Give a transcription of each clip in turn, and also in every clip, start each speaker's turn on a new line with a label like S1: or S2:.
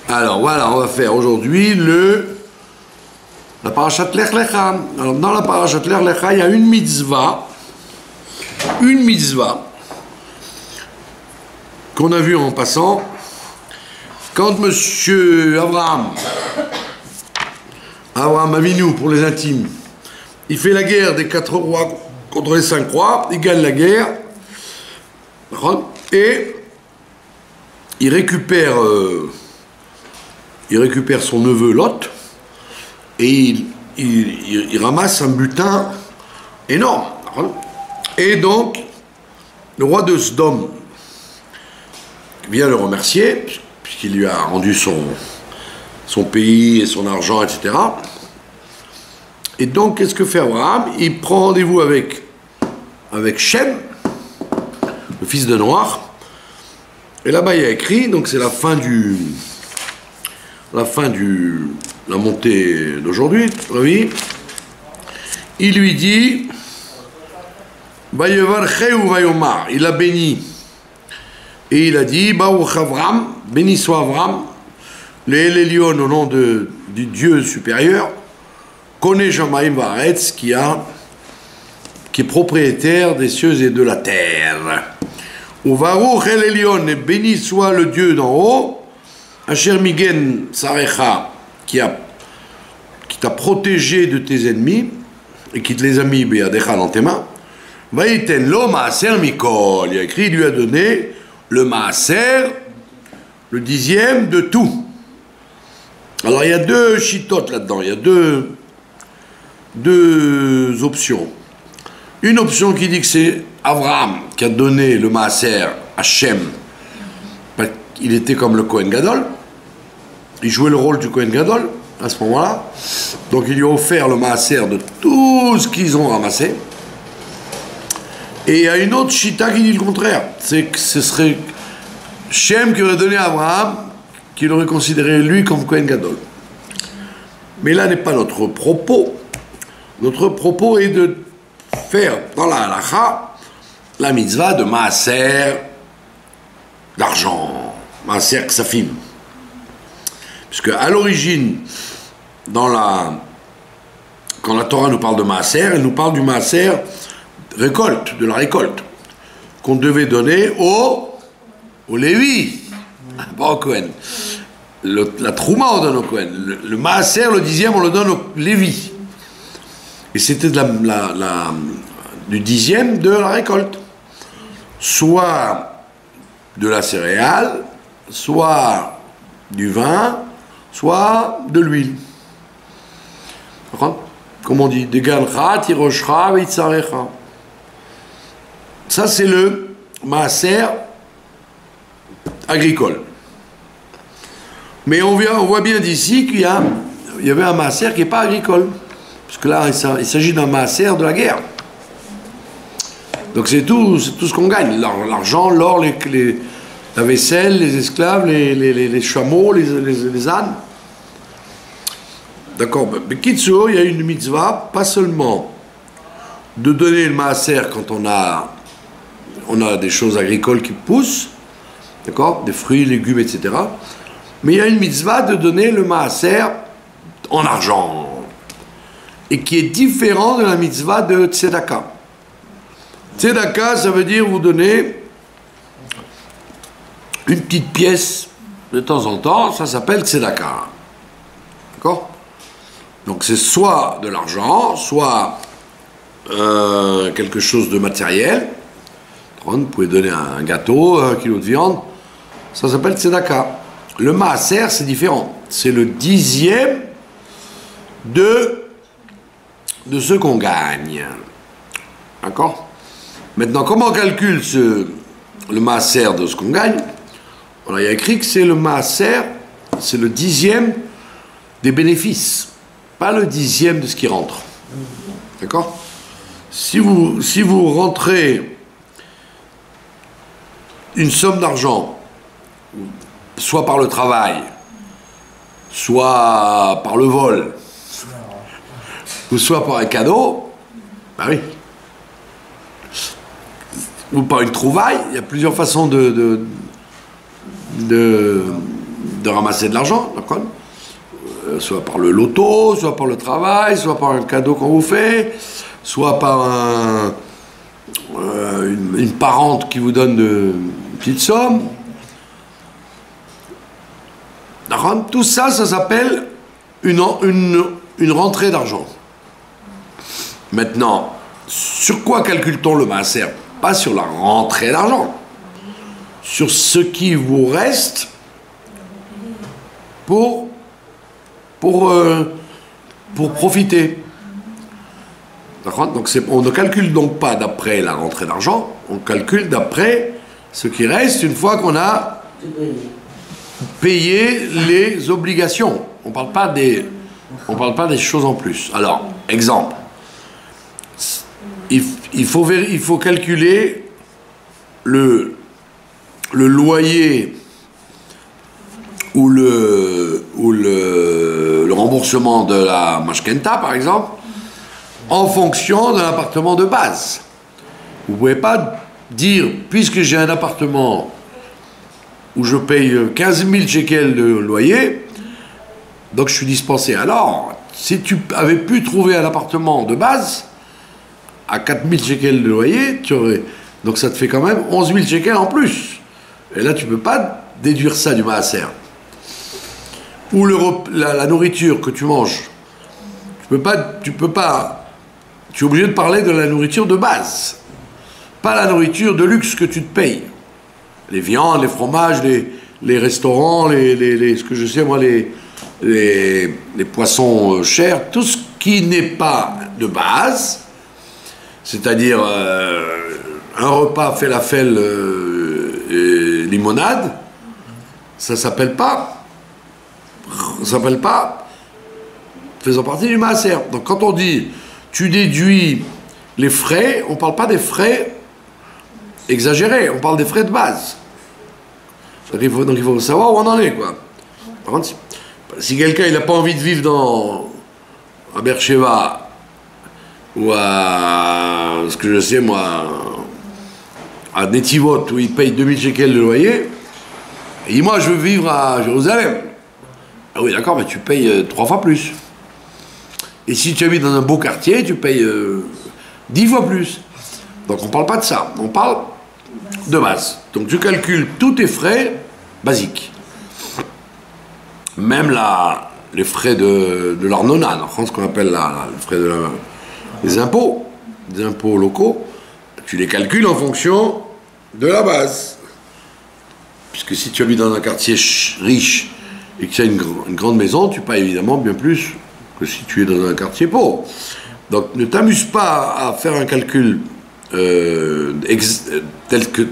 S1: Alors voilà, on va faire aujourd'hui la parashat Lech Lecha. Alors dans la parashat Lech Lecha, il y a une mitzvah qu'on a vue en passant. Quand monsieur Abraham Avinu pour les intimes, il fait la guerre des 4 rois contre les 5 rois, il gagne la guerre, et il récupère son neveu Lot, et il ramasse un butin énorme. Et donc, le roi de Sodome vient le remercier, puisqu'il lui a rendu son pays et son argent, etc. Et donc, qu'est-ce que fait Abraham? Il prend rendez-vous avec Shem, le fils de Noach. Et là-bas, il y a écrit, donc c'est la montée d'aujourd'hui, oui. Il lui dit, il a béni. Et il a dit, Baruch Avram, béni soit Avram, l'Elion au nom du Dieu supérieur, connaît Shamaim Varetz, qui est propriétaire des cieux et de la terre. Ou Baruch El Elion, et béni soit le Dieu d'en haut, Asher Migen Sarecha, qui t'a protégé de tes ennemis, et qui te les a mis Beadecha dans tes mains. Vaïten lo Maaser Mikol, il a écrit, il lui a donné le Maaser, le 10e de tout. Alors il y a 2 chitotes là-dedans, il y a deux options. Une option qui dit que c'est Abraham qui a donné le Maaser à Shem. Il était comme le Kohen Gadol. Il jouait le rôle du Kohen Gadol à ce moment-là. Donc il lui a offert le Maaser de tout ce qu'ils ont ramassé. Et il y a une autre chita qui dit le contraire. C'est que ce serait Shem qui aurait donné à Abraham, qu'il aurait considéré lui comme Kohen Gadol. Mais là n'est pas notre propos. Notre propos est de faire dans la halacha la mitzvah de maaser d'argent, maaser ksafim. Puisque à l'origine, quand la Torah nous parle de maaser, elle nous parle du maaser récolte, de la récolte, qu'on devait donner au Lévi, pas au Kohen. La trouma on donne au Kohen. Le maaser, le 10e, on le donne au Lévi. Et c'était du 10e de la récolte. Soit de la céréale, soit du vin, soit de l'huile. Comme on dit, Degancha, Tiroshra, Vitzarecha. Ça, c'est le maaser agricole. Mais on voit bien d'ici qu'il y avait un maaser qui n'est pas agricole. Parce que là, il s'agit d'un maaser de la guerre. Donc c'est tout ce qu'on gagne. L'argent, l'or, la vaisselle, les esclaves, les chameaux, les ânes. D'accord. Mais Kitsour, il y a une mitzvah, pas seulement de donner le maaser quand on a des choses agricoles qui poussent, d'accord, des fruits, légumes, etc. Mais il y a une mitzvah de donner le maaser en argent, et qui est différent de la mitzvah de tzedaka. Tzedaka, ça veut dire vous donner une petite pièce de temps en temps, ça s'appelle tzedaka. D'accord? Donc c'est soit de l'argent, soit quelque chose de matériel. Vous pouvez donner un gâteau, 1 kilo de viande, ça s'appelle tzedaka. Le maaser, c'est différent. C'est le 10e de ce qu'on gagne. D'accord? Maintenant, comment on calcule le maaser de ce qu'on gagne? Alors, il y a écrit que c'est le maaser, c'est le 10e des bénéfices, pas le 10e de ce qui rentre. D'accord? Si vous rentrez une somme d'argent, soit par le travail, soit par le vol, ou soit par un cadeau, ben oui. Ou par une trouvaille, il y a plusieurs façons de de ramasser de l'argent, d'accord, soit par le loto, soit par le travail, soit par un cadeau qu'on vous fait, soit par une parente qui vous donne une petite somme. Tout ça, ça s'appelle une rentrée d'argent. Maintenant, sur quoi calcule-t-on le maaser? Pas sur la rentrée d'argent, sur ce qui vous reste pour profiter. Donc on ne calcule donc pas d'après la rentrée d'argent, on calcule d'après ce qui reste une fois qu'on a payé les obligations. On parle pas des choses en plus. Alors, exemple, il faut calculer le loyer ou le remboursement de la mashkenta, par exemple, en fonction de l'appartement de base. Vous ne pouvez pas dire, puisque j'ai un appartement où je paye 15 000 shekels de loyer, donc je suis dispensé. Alors, si tu avais pu trouver un appartement de base à 4 000 shekels de loyer, donc ça te fait quand même 11 000 shekels en plus. Et là, tu ne peux pas déduire ça du maaser. Ou la nourriture que tu manges. Tu es obligé de parler de la nourriture de base. Pas la nourriture de luxe que tu te payes. Les viandes, les fromages, les restaurants, ce que je sais moi, les poissons chers, tout ce qui n'est pas de base, c'est-à-dire un repas falafel et limonade, ça s'appelle pas faisant partie du maaser. Donc quand on dit tu déduis les frais, on ne parle pas des frais exagérés, on parle des frais de base. Donc il faut savoir où on en est, quoi. Par contre, si quelqu'un n'a pas envie de vivre à Beersheba ou à, ce que je sais moi, à Netivot, où il paye 2000 shekels de loyer, il dit moi je veux vivre à Jérusalem. Ah oui, d'accord, mais tu payes 3 fois plus. Et si tu habites dans un beau quartier, tu payes 10 fois plus. Donc on ne parle pas de ça, on parle de base. Donc tu calcules tous tes frais basiques. Même les frais de l'arnona, en France, qu'on appelle les frais des impôts locaux, tu les calcules en fonction de la base. Puisque si tu habites dans un quartier riche et que tu as une grande maison, tu payes évidemment bien plus que si tu es dans un quartier pauvre. Donc ne t'amuse pas à faire un calcul tel que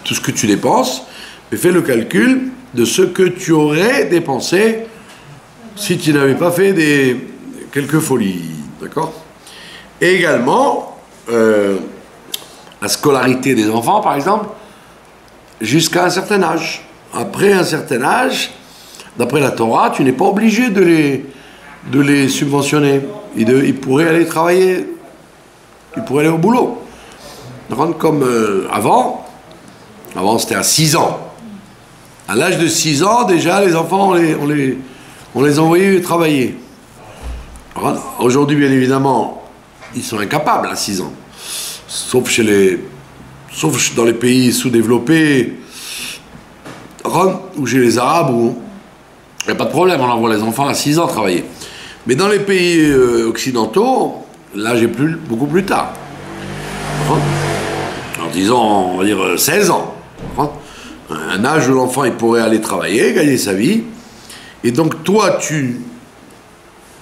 S1: tout ce que tu dépenses, mais fais le calcul de ce que tu aurais dépensé si tu n'avais pas fait quelques folies. D'accord? Et également, la scolarité des enfants, par exemple, jusqu'à un certain âge. Après un certain âge, d'après la Torah, tu n'es pas obligé de les subventionner. Ils pourraient aller travailler, ils pourraient aller au boulot. Comme avant c'était à 6 ans. À l'âge de 6 ans, déjà, les enfants, on les envoyait travailler. Aujourd'hui, bien évidemment, ils sont incapables à 6 ans. Sauf dans les pays sous-développés, ou chez les Arabes, où il n'y a pas de problème, on envoie les enfants à 6 ans travailler. Mais dans les pays occidentaux, l'âge est beaucoup plus tard. Alors disons, on va dire 16 ans. Un âge où l'enfant il pourrait aller travailler, gagner sa vie. Et donc toi,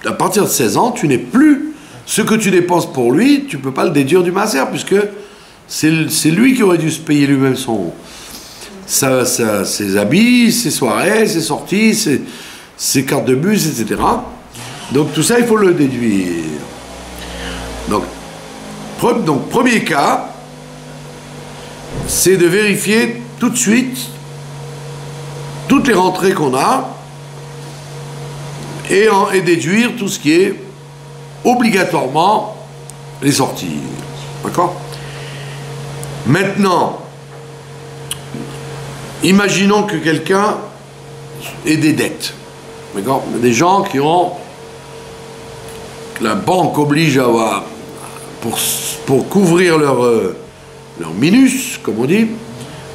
S1: à partir de 16 ans, tu n'es plus ce que tu dépenses pour lui, tu ne peux pas le déduire du maaser, puisque c'est lui qui aurait dû se payer lui-même ses habits, ses soirées, ses sorties, ses cartes de bus, etc. Donc tout ça, il faut le déduire. Donc premier cas, c'est de vérifier tout de suite toutes les rentrées qu'on a et déduire tout ce qui est obligatoirement les sorties. D'accord? Maintenant, imaginons que quelqu'un et des dettes. D'accord? Des gens qui ont... La banque oblige à avoir... Pour couvrir leur minus, comme on dit,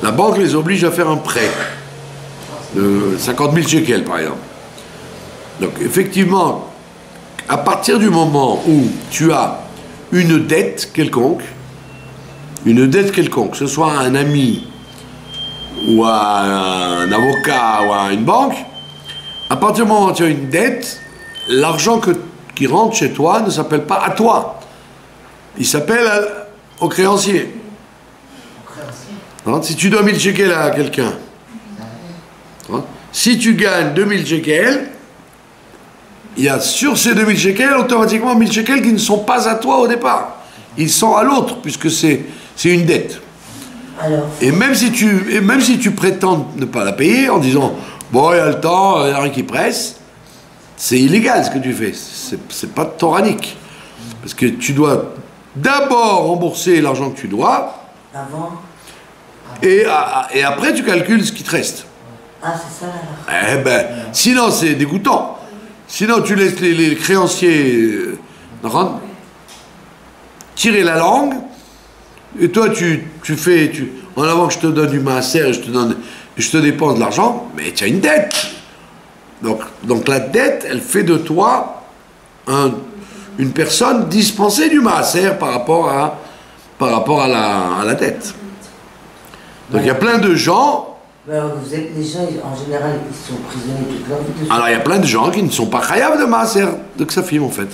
S1: la banque les oblige à faire un prêt de 50 000 shekels, par exemple. Donc, effectivement, à partir du moment où tu as une dette quelconque, que ce soit à un ami ou à un avocat ou à une banque, à partir du moment où tu as une dette, l'argent qui rentre chez toi ne s'appelle pas à toi. Il s'appelle au créancier. Si tu dois 1000 shekels à quelqu'un, si tu gagnes 2000 shekels, il y a sur ces 2000 shekels automatiquement 1000 shekels qui ne sont pas à toi au départ. Ils sont à l'autre, puisque c'est une dette.
S2: Alors.
S1: Et même si tu prétends ne pas la payer en disant bon, il y a le temps, il n'y a rien qui presse, c'est illégal ce que tu fais. C'est pas toranique. Parce que tu dois d'abord rembourser l'argent que tu dois.
S2: Avant.
S1: Et après tu calcules ce qui te reste.
S2: Ah, c'est ça alors.
S1: Eh ben, sinon c'est dégoûtant. Sinon tu laisses les créanciers tirer la langue, et toi tu fais, en avant que je te donne du maaser, je te dépense de l'argent, mais tu as une dette. Donc la dette, elle fait de toi une personne dispensée du maaser par rapport à la dette. Donc il y a plein de gens...
S2: Alors, les gens, en général, ils sont prisonniers toute leur vie.
S1: Alors il y a plein de gens qui ne sont pas chayav de maaser, de ksafim en fait.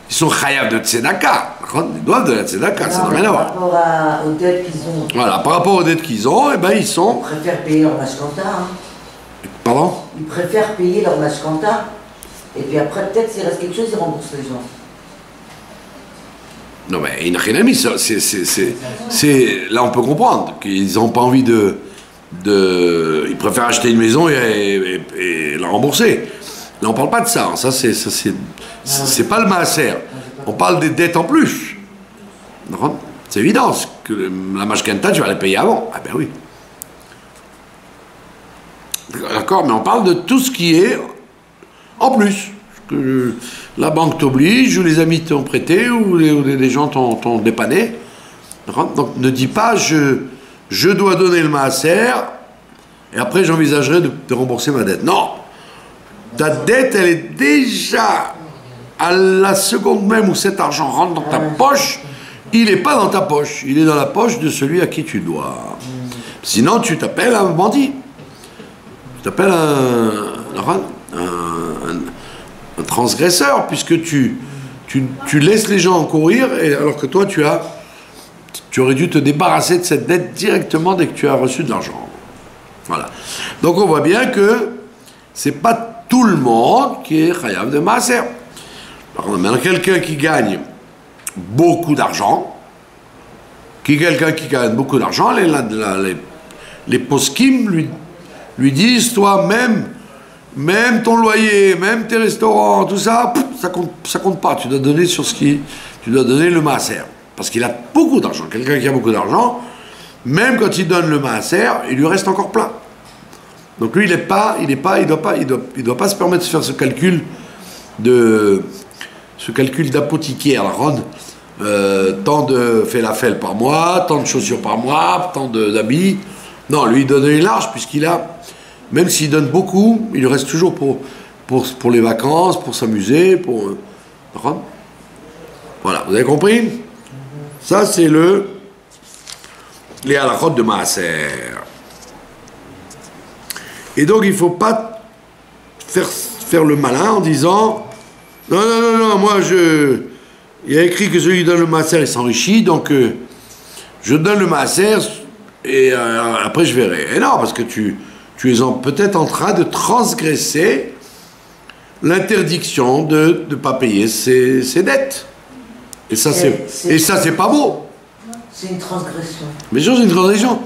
S1: Ils sont chayav de tzedaka. Ils doivent de la tzedaka, ça n'a rien à voir.
S2: Par rapport aux dettes qu'ils ont.
S1: Voilà, par rapport aux dettes qu'ils ont, eh ben ils sont...
S2: Ils préfèrent payer leur mashkanta. Hein.
S1: Pardon?
S2: Ils préfèrent payer leur mashkanta. Et puis après, peut-être, s'il reste quelque chose, ils remboursent les gens.
S1: Non mais il n'a rien à mis, là on peut comprendre qu'ils n'ont pas envie ils préfèrent acheter une maison et la rembourser. Là on parle pas de ça, ça c'est pas le maaser. On parle des dettes en plus. C'est évident, que la mashkanta tu vas la payer avant. Ah ben oui. D'accord, mais on parle de tout ce qui est en plus. Que la banque t'oblige, ou les amis t'ont prêté, ou les gens t'ont dépanné. Donc ne dis pas je dois donner le maaser et après j'envisagerai de rembourser ma dette. Non, ta dette elle est déjà à la seconde même où cet argent rentre dans ta poche, il n'est pas dans ta poche, il est dans la poche de celui à qui tu dois. Sinon tu t'appelles un bandit, tu t'appelles un transgresseur, puisque tu laisses les gens courir, alors que toi, tu aurais dû te débarrasser de cette dette directement dès que tu as reçu de l'argent. Voilà. Donc on voit bien que c'est pas tout le monde qui est chayav de maaser. Par contre, maintenant, quelqu'un qui gagne beaucoup d'argent, les poskim lui disent, toi, même ton loyer, même tes restaurants, tout ça, ça compte pas. Tu dois donner tu dois donner le maaser. Parce qu'il a beaucoup d'argent. Quelqu'un qui a beaucoup d'argent, même quand il donne le maaser, il lui reste encore plein. Donc lui, il doit pas se permettre de faire ce calcul d'apothicaire. Tant de falafel par mois, tant de chaussures par mois, tant d'habits. Non, lui, il donne les larges, puisqu'il a... Même s'il donne beaucoup, il lui reste toujours pour les vacances, pour s'amuser, Voilà, vous avez compris? Ça, c'est les halachot de maaser. Et donc, il ne faut pas faire le malin en disant non, moi, il y a écrit que celui qui donne le maaser, il s'enrichit, donc je donne le maaser et après je verrai. Et non, parce que tu es peut-être en train de transgresser l'interdiction de ne pas payer ses dettes. Et ça, c'est pas beau.
S2: C'est une transgression.
S1: Mais c'est une transgression.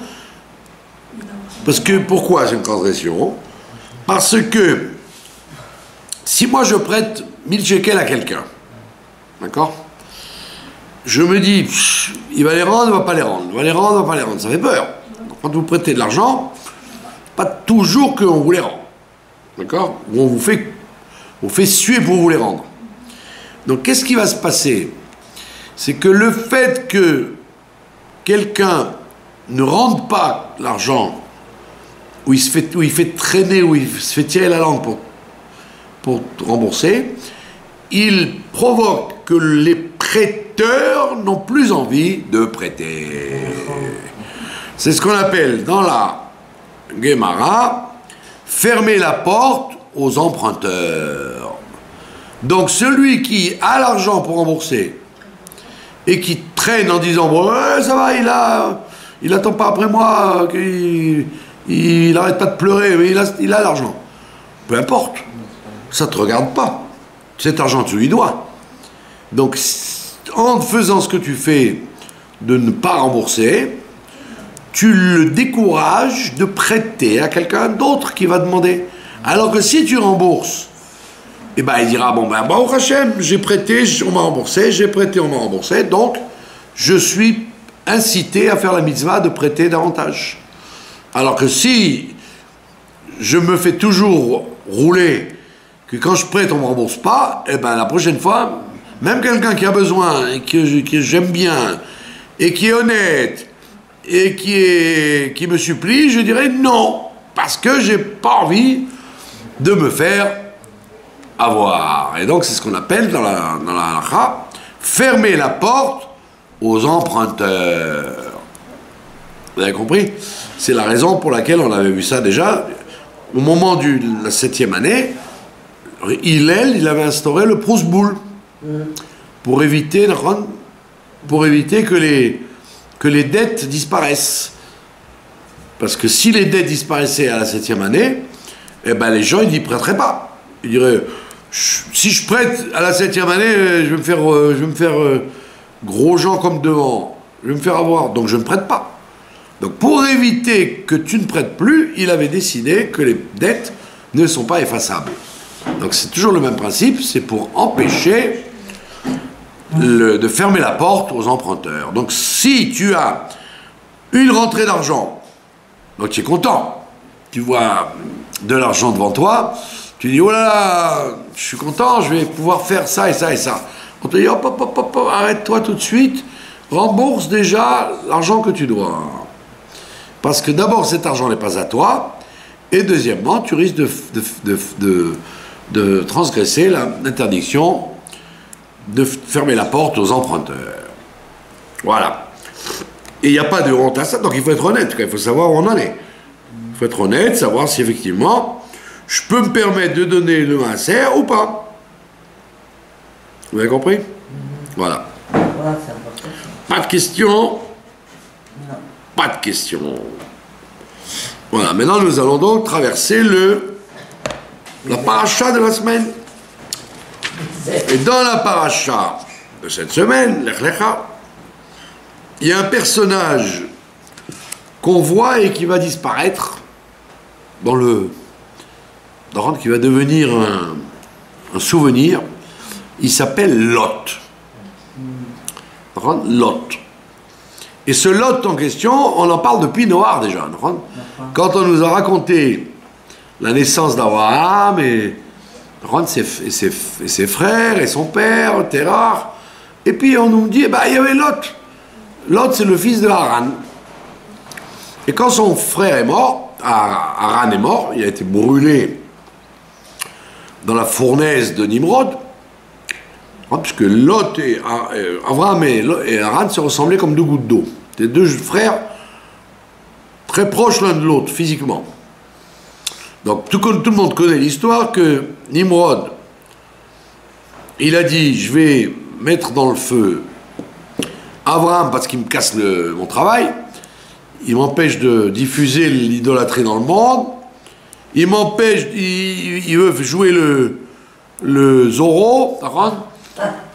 S1: Parce que, pourquoi c'est une transgression? Parce que, si moi je prête 1000 shekels à quelqu'un, d'accord? Je me dis, il va les rendre, il ne va pas les rendre, il va les rendre, il ne va pas les rendre, ça fait peur. Donc, quand vous prêtez de l'argent, pas toujours qu'on vous les rend. d'accord? Où on vous fait suer pour vous les rendre. Donc qu'est-ce qui va se passer? C'est que le fait que quelqu'un ne rende pas l'argent, où il fait traîner, où il se fait tirer la langue pour rembourser, il provoque que les prêteurs n'ont plus envie de prêter. C'est ce qu'on appelle dans la Guémara fermer la porte aux emprunteurs. Donc celui qui a l'argent pour rembourser et qui traîne en disant bon, ouais, ça va, il attend pas après moi, il arrête pas de pleurer, mais il a l'argent. Peu importe, ça te regarde pas. Cet argent tu lui dois. Donc en faisant ce que tu fais de ne pas rembourser, tu le décourages de prêter à quelqu'un d'autre qui va demander. Alors que si tu rembourses, eh ben, il dira, bon Hachem, j'ai prêté, on m'a remboursé, j'ai prêté, on m'a remboursé, donc je suis incité à faire la mitzvah de prêter davantage. Alors que si je me fais toujours rouler, que quand je prête, on ne me rembourse pas, eh ben, la prochaine fois, même quelqu'un qui a besoin, et que j'aime bien, et qui est honnête, et qui me supplie, je dirais non, parce que j'ai pas envie de me faire avoir. Et donc c'est ce qu'on appelle dans la halakha, fermer la porte aux emprunteurs. Vous avez compris? C'est la raison pour laquelle on avait vu ça déjà au moment de la 7e année. Il avait instauré le prosboul pour éviter que les dettes disparaissent. Parce que si les dettes disparaissaient à la 7e année, eh ben les gens ils n'y prêteraient pas. Ils diraient si je prête à la 7e année, je vais me faire gros gens comme devant, je vais me faire avoir, donc je ne prête pas. Donc pour éviter que tu ne prêtes plus, il avait décidé que les dettes ne sont pas effaçables. Donc c'est toujours le même principe, c'est pour empêcher de fermer la porte aux emprunteurs. Donc si tu as une rentrée d'argent, donc tu es content, tu vois de l'argent devant toi, tu dis oh là là, je suis content, je vais pouvoir faire ça et ça et ça. On te dit hop hop hop hop, arrête-toi tout de suite, rembourse déjà l'argent que tu dois. Parce que d'abord cet argent n'est pas à toi, et deuxièmement tu risques de transgresser l'interdiction de fermer la porte aux emprunteurs. Voilà. Et il n'y a pas de honte à ça, donc il faut être honnête, il faut savoir où on en est. Il faut être honnête, savoir si effectivement je peux me permettre de donner le maaser ou pas. Vous avez compris? Voilà.
S2: Voilà, c'est important.
S1: Pas de questions?
S2: Non.
S1: Pas de questions. Voilà, maintenant nous allons donc traverser la paracha de la semaine. Et dans la paracha de cette semaine, Lech Lecha, il y a un personnage qu'on voit et qui va disparaître qui va devenir un souvenir. Il s'appelle Lot. Lot. Et ce Lot en question, on en parle depuis Noar déjà. Quand on nous a raconté la naissance d'Abraham et ses frères et son père, Terah, et puis on nous dit, il y avait Lot. Lot, c'est le fils de Haran. Et quand son frère est mort, Haran est mort, il a été brûlé dans la fournaise de Nimrod, puisque Lot et Abraham et Haran se ressemblaient comme deux gouttes d'eau. C'était deux frères très proches l'un de l'autre, physiquement. Donc tout le monde connaît l'histoire que Nimrod, il a dit, je vais mettre dans le feu Abraham parce qu'il me casse mon travail, il m'empêche de diffuser l'idolâtrie dans le monde, il m'empêche, il veut jouer le Zorro,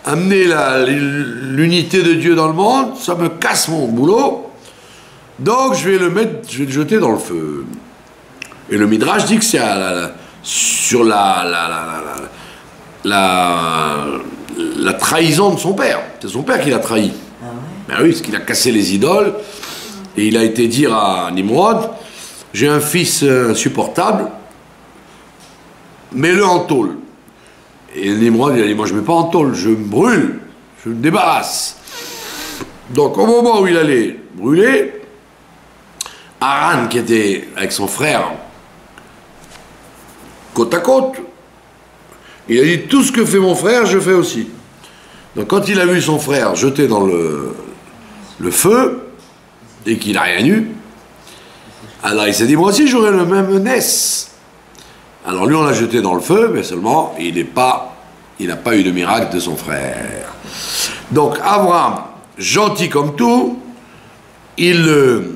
S1: amener l'unité de Dieu dans le monde, ça me casse mon boulot, donc je vais le jeter dans le feu. Et le Midrash dit que c'est sur la trahison de son père. C'est son père qui l'a trahi. Ah ouais. Ben oui, parce qu'il a cassé les idoles, et il a été dire à Nimrod, j'ai un fils insupportable, mets-le en tôle. Et Nimrod, il a dit, moi je ne mets pas en tôle, je me brûle, je me débarrasse. Donc au moment où il allait brûler, Haran, qui était avec son frère côte à côte, il a dit, tout ce que fait mon frère, je fais aussi. Donc quand il a vu son frère jeté dans le feu, et qu'il n'a rien eu, alors il s'est dit, moi aussi j'aurais le même Ness. Alors lui on l'a jeté dans le feu, mais seulement il n'a pas eu de miracle de son frère. Donc Abraham, gentil comme tout, il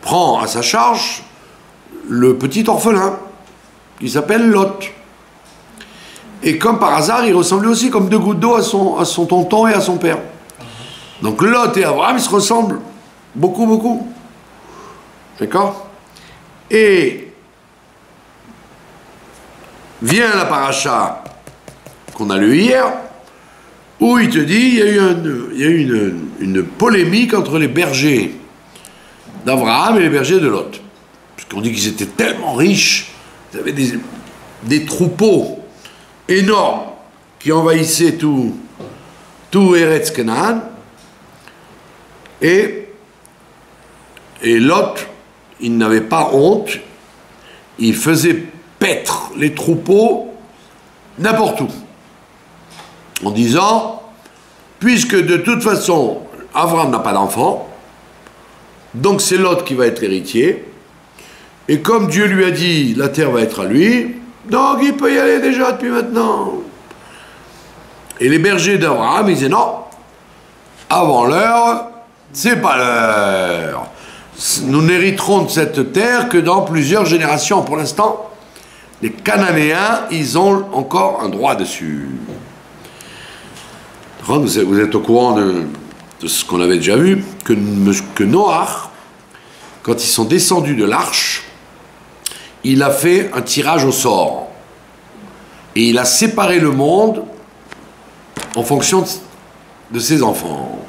S1: prend à sa charge le petit orphelin qui s'appelle Lot. Et comme par hasard, il ressemblait aussi comme deux gouttes d'eau à son tonton et à son père. Donc Lot et Abraham, ils se ressemblent beaucoup, beaucoup. D'accord? Et vient la paracha qu'on a lu hier, où il te dit, il y a eu une polémique entre les bergers d'Abraham et les bergers de Lot. Puisqu'on dit qu'ils étaient tellement riches, ils avaient des troupeaux énormes qui envahissaient tout Eretz Canaan. Et Lot, il n'avait pas honte, il faisait paître les troupeaux n'importe où, en disant, puisque de toute façon, Abraham n'a pas d'enfant, donc c'est Lot qui va être l'héritier, et comme Dieu lui a dit, la terre va être à lui, donc il peut y aller déjà depuis maintenant. Et les bergers d'Abraham, ils disaient non, avant l'heure, c'est pas l'heure. Nous n'hériterons de cette terre que dans plusieurs générations. Pour l'instant, les Cananéens, ils ont encore un droit dessus. Vous êtes au courant de ce qu'on avait déjà vu, que Noach, quand ils sont descendus de l'arche, il a fait un tirage au sort. Et il a séparé le monde en fonction de ses enfants.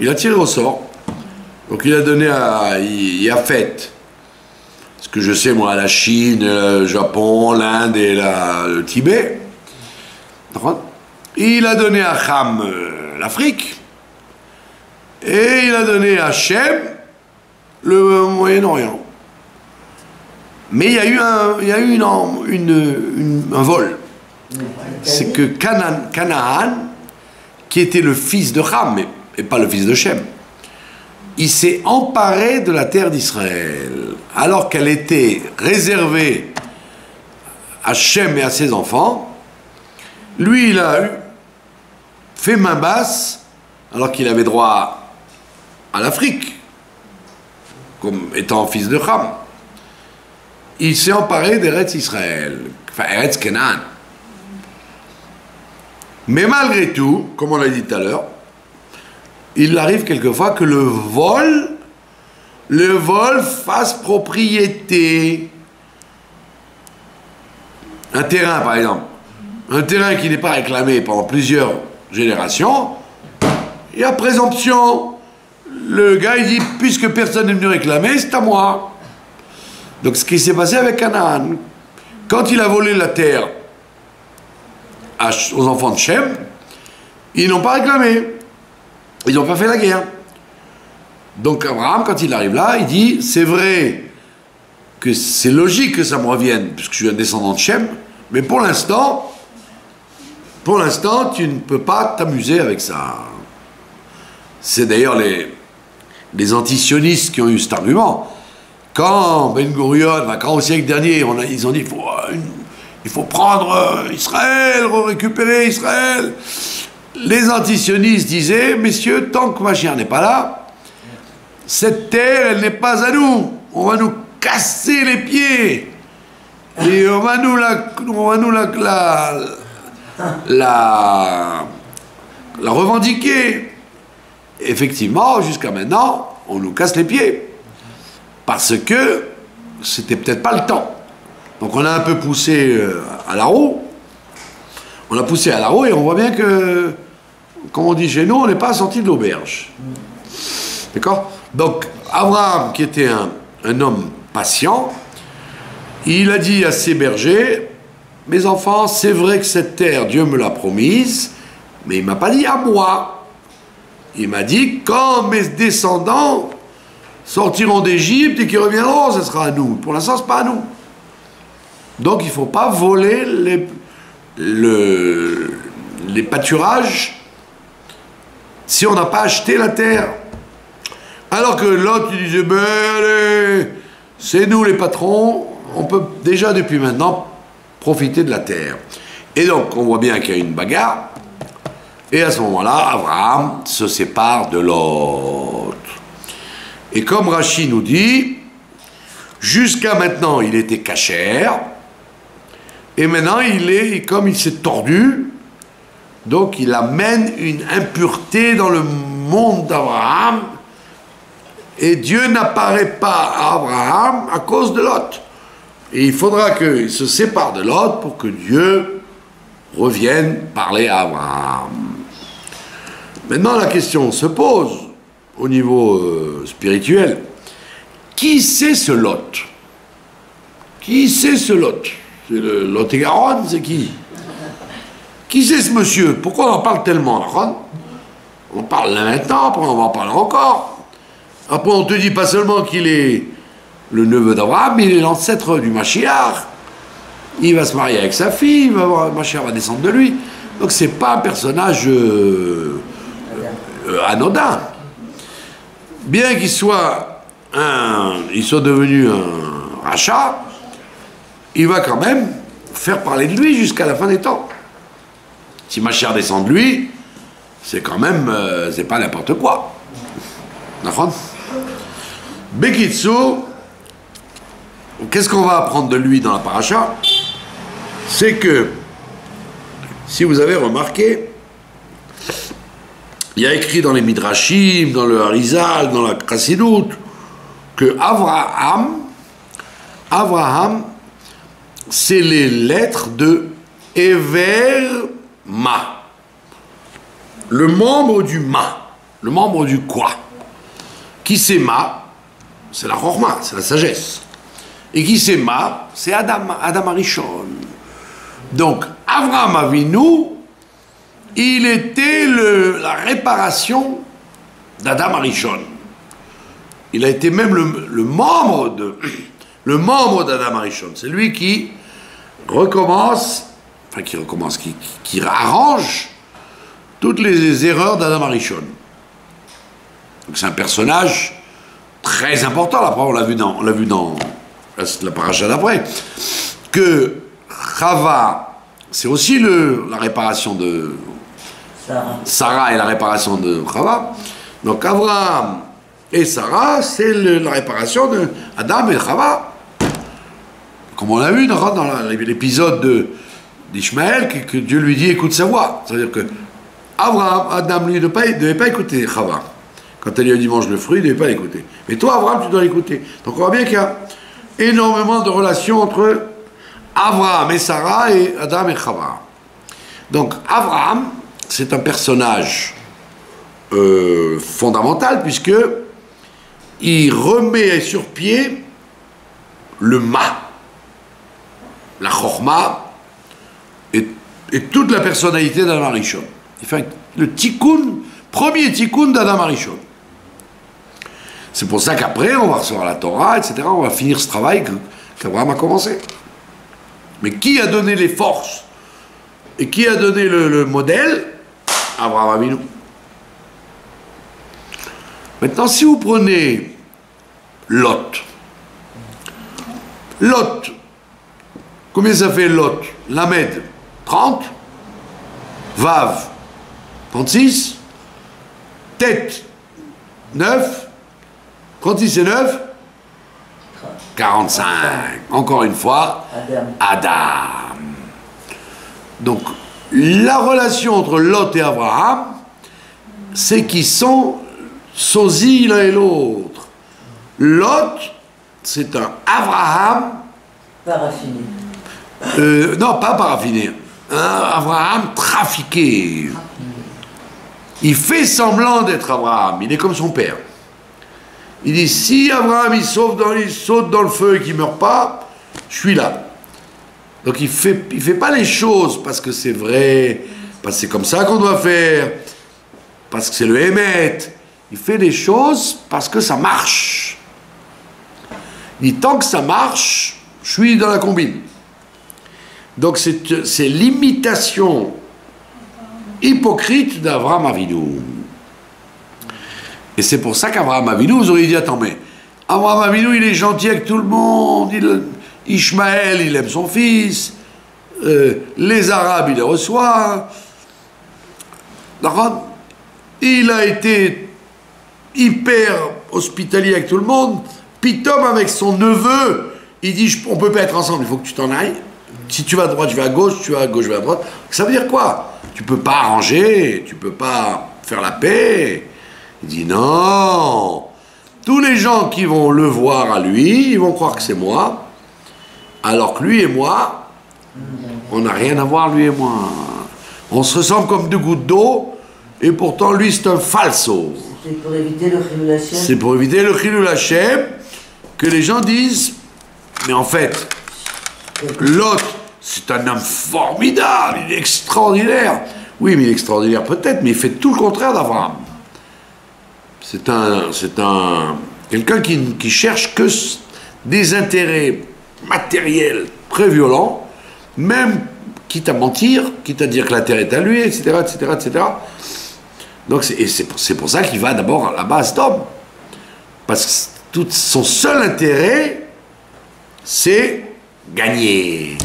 S1: Il a tiré au sort. Donc il a donné à Yafet, ce que je sais moi, la Chine, le Japon, l'Inde et le Tibet. Il a donné à Ham l'Afrique. Et il a donné à Shem le Moyen-Orient. Mais il y a eu un vol. C'est que Canaan, qui était le fils de Ham, et pas le fils de Shem, il s'est emparé de la terre d'Israël, alors qu'elle était réservée à Shem et à ses enfants. Lui, il a fait main basse, alors qu'il avait droit à l'Afrique, comme étant fils de Ham. Il s'est emparé d'Eretz Israël, enfin Eretz Canaan. Mais malgré tout, comme on l'a dit tout à l'heure, il arrive quelquefois que le vol fasse propriété. Un terrain, par exemple, un terrain qui n'est pas réclamé pendant plusieurs générations, il y a présomption. Le gars, il dit, puisque personne n'est venu réclamer, c'est à moi. Donc ce qui s'est passé avec Canaan, quand il a volé la terre aux enfants de Shem, ils n'ont pas réclamé. Ils n'ont pas fait la guerre. Donc Abraham, quand il arrive là, il dit, c'est vrai que c'est logique que ça me revienne, puisque je suis un descendant de Shem, mais pour l'instant, tu ne peux pas t'amuser avec ça. C'est d'ailleurs les antisionistes qui ont eu cet argument. Quand Ben Gurion, quand au siècle dernier, ils ont dit il faut prendre Israël, récupérer Israël. Les antisionistes disaient, messieurs, tant que Mashiach n'est pas là, cette terre, elle n'est pas à nous. On va nous casser les pieds. Et on va nous la revendiquer. Effectivement, jusqu'à maintenant, on nous casse les pieds. Parce que c'était peut-être pas le temps. Donc on a un peu poussé à la roue. On a poussé à la roue et on voit bien que, comme on dit chez nous, on n'est pas sorti de l'auberge. D'accord? Donc Abraham, qui était un homme patient, il a dit à ses bergers, mes enfants, c'est vrai que cette terre, Dieu me l'a promise, mais il ne m'a pas dit à moi. Il m'a dit, quand mes descendants sortiront d'Égypte et qu'ils reviendront, ce sera à nous. Pour l'instant, ce n'est pas à nous. Donc, il ne faut pas voler les pâturages si on n'a pas acheté la terre. Alors que l'autre, il disait, ben allez, c'est nous les patrons, on peut déjà depuis maintenant profiter de la terre. Et donc, on voit bien qu'il y a une bagarre, et à ce moment-là, Abraham se sépare de Lot. Et comme Rachid nous dit, jusqu'à maintenant, il était cachère, et maintenant, comme il s'est tordu, donc il amène une impureté dans le monde d'Abraham, et Dieu n'apparaît pas à Abraham à cause de Lot. Et il faudra qu'il se sépare de Lot pour que Dieu revienne parler à Abraham. Maintenant, la question se pose au niveau spirituel. Qui c'est ce Lot? Qui c'est ce Lot? C'est le Lot et Garonne, c'est qui? Qui c'est ce monsieur? Pourquoi on en parle tellement? On parle là maintenant, après on va en parler encore. Après on te dit pas seulement qu'il est le neveu d'Abraham, il est l'ancêtre du Mashiach. Il va se marier avec sa fille, le Mashiach va descendre de lui. Donc c'est pas un personnage anodin. Bien qu'il soit devenu un rachat, il va quand même faire parler de lui jusqu'à la fin des temps. Si Mashiach descend de lui, c'est quand même, c'est pas n'importe quoi. D'accord? Bekitsu, qu'est-ce qu'on va apprendre de lui dans la paracha? C'est que, si vous avez remarqué, il y a écrit dans les Midrashim, dans le Harizal, dans la Chassidut, que Abraham, c'est les lettres de Ever Ma. Le membre du Ma. Le membre du quoi? Qui c'est Ma? C'est la Chorma, c'est la sagesse. Et qui c'est Ma? C'est Adam Arishon. Donc, Avraham Avinu, il était la réparation d'Adam Arishon. Il a été même le membre d'Adam Arishon. C'est lui qui qui arrange toutes les erreurs d'Adam Arishon. Donc c'est un personnage très important. Là, on l'a vu dans la paracha d'après, que Chava, c'est aussi la réparation de Sarah et la réparation de Chava. Donc Abraham et Sarah, c'est la réparation de Adam et Chava. Comme on l'a vu dans l'épisode d'Ishmaël, que Dieu lui dit écoute sa voix. C'est-à-dire que Adam lui ne devait pas écouter Chava. Quand elle lui a dit mange le fruit, il ne devait pas l'écouter. Mais toi, Abraham, tu dois l'écouter. Donc on voit bien qu'il y a énormément de relations entre Abraham et Sarah et Adam et Chava. Donc Abraham, c'est un personnage fondamental puisque il remet sur pied le Ma, la Chorma et toute la personnalité d'Adam Arishon. Il fait le tikkun, premier tikkun d'Adam Arishon. C'est pour ça qu'après, on va recevoir la Torah, etc. On va finir ce travail qu'Abraham a commencé. Mais qui a donné les forces et qui a donné le modèle? Abraham Avinu. Maintenant, si vous prenez Lot, combien ça fait Lot? Lamed, 30, Vav, 36, Tête, 9, 36 et 9, 45. Encore une fois, Adam. Donc, la relation entre Lot et Abraham, c'est qu'ils sont sosies l'un et l'autre. Lot, c'est un Abraham
S2: paraffiné.
S1: Non, pas paraffiné. Un Abraham trafiqué. Il fait semblant d'être Abraham. Il est comme son père. Il dit, si Abraham il saute dans le feu et qu'il ne meurt pas, je suis là. Donc il fait pas les choses parce que c'est vrai, parce que c'est comme ça qu'on doit faire, parce que c'est le Hémet. Il fait des choses parce que ça marche. Il dit, tant que ça marche, je suis dans la combine. Donc c'est l'imitation hypocrite d'Avraham Avinu. Et c'est pour ça qu'Avraham Avinu, vous auriez dit, attends, mais Avraham Avinu, il est gentil avec tout le monde, Ishmaël, il aime son fils, les Arabes, il les reçoit. Il a été hyper hospitalier avec tout le monde. Pitom, avec son neveu, il dit, on peut pas être ensemble, il faut que tu t'en ailles. Si tu vas à droite, je vais à gauche, tu vas à gauche, je vais à droite. Ça veut dire quoi? Tu peux pas arranger, tu peux pas faire la paix. Il dit non. Tous les gens qui vont le voir à lui, ils vont croire que c'est moi, alors que lui et moi, on n'a rien à voir, lui et moi. On se ressemble comme deux gouttes d'eau, et pourtant lui c'est un falso.
S2: C'est pour éviter le Chilul Hashem.
S1: C'est pour éviter le Chilul Hashem que les gens disent, mais en fait, l'autre, c'est un homme formidable, il est extraordinaire. Oui, mais il est extraordinaire peut-être, mais il fait tout le contraire d'Abraham. C'est quelqu'un qui cherche que des intérêts matériels très violents, même quitte à mentir, quitte à dire que la terre est à lui, etc., etc., etc. Donc c'est pour ça qu'il va d'abord à la base d'homme. Parce que son seul intérêt, c'est gagner.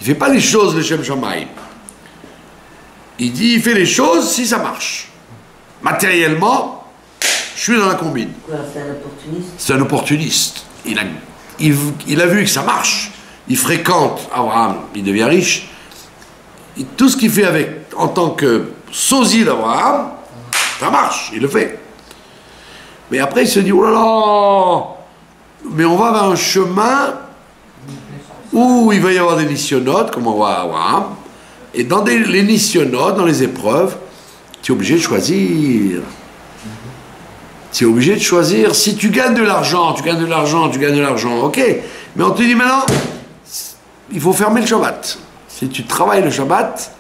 S1: Il ne fait pas les choses, le Shem Shamaï. Il dit, il fait les choses si ça marche. Matériellement, je suis dans la combine.
S2: Quoi, c'est un opportuniste?
S1: C'est un opportuniste. Il a vu que ça marche. Il fréquente Abraham, il devient riche. Tout ce qu'il fait en tant que sosie d'Abraham, ça marche, il le fait. Mais après, il se dit, oh là là, mais on va vers un chemin où il va y avoir des nisyonotes, comme on voit à Abraham, et dans les nisyonotes, dans les épreuves, tu es obligé de choisir. Tu es obligé de choisir. Si tu gagnes de l'argent, tu gagnes de l'argent, tu gagnes de l'argent, ok. Mais on te dit maintenant, il faut fermer le Shabbat. Si tu travailles le Shabbat,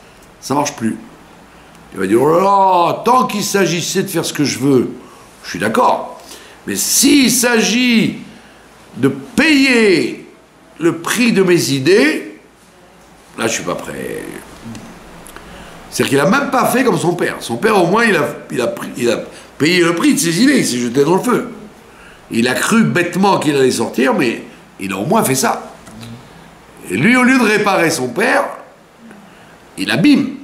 S1: ça ne marche plus. Il va dire, oh là là, tant qu'il s'agissait de faire ce que je veux, je suis d'accord. Mais s'il s'agit de payer le prix de mes idées, là, je ne suis pas prêt. C'est-à-dire qu'il n'a même pas fait comme son père. Son père, au moins, il a payé le prix de ses idées, il s'est jeté dans le feu. Il a cru bêtement qu'il allait sortir, mais il a au moins fait ça. Et lui, au lieu de réparer son père, il abîme.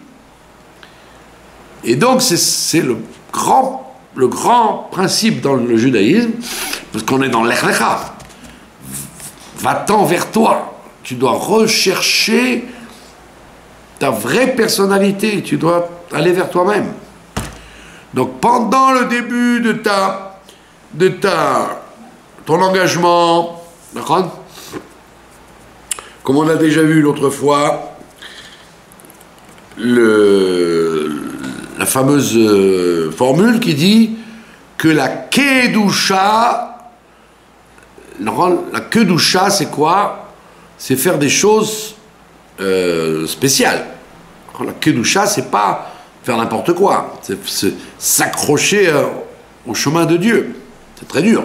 S1: Et donc, c'est le grand principe dans le judaïsme, parce qu'on est dans l'Ech Lecha. Va-t'en vers toi. Tu dois rechercher ta vraie personnalité. Tu dois aller vers toi-même. Donc, pendant le début de ton engagement, d'accord ? Comme on l'a déjà vu l'autre fois, la fameuse formule qui dit que la kedusha, c'est quoi? C'est faire des choses spéciales. La kedusha, c'est pas faire n'importe quoi, c'est s'accrocher au chemin de Dieu. C'est très dur.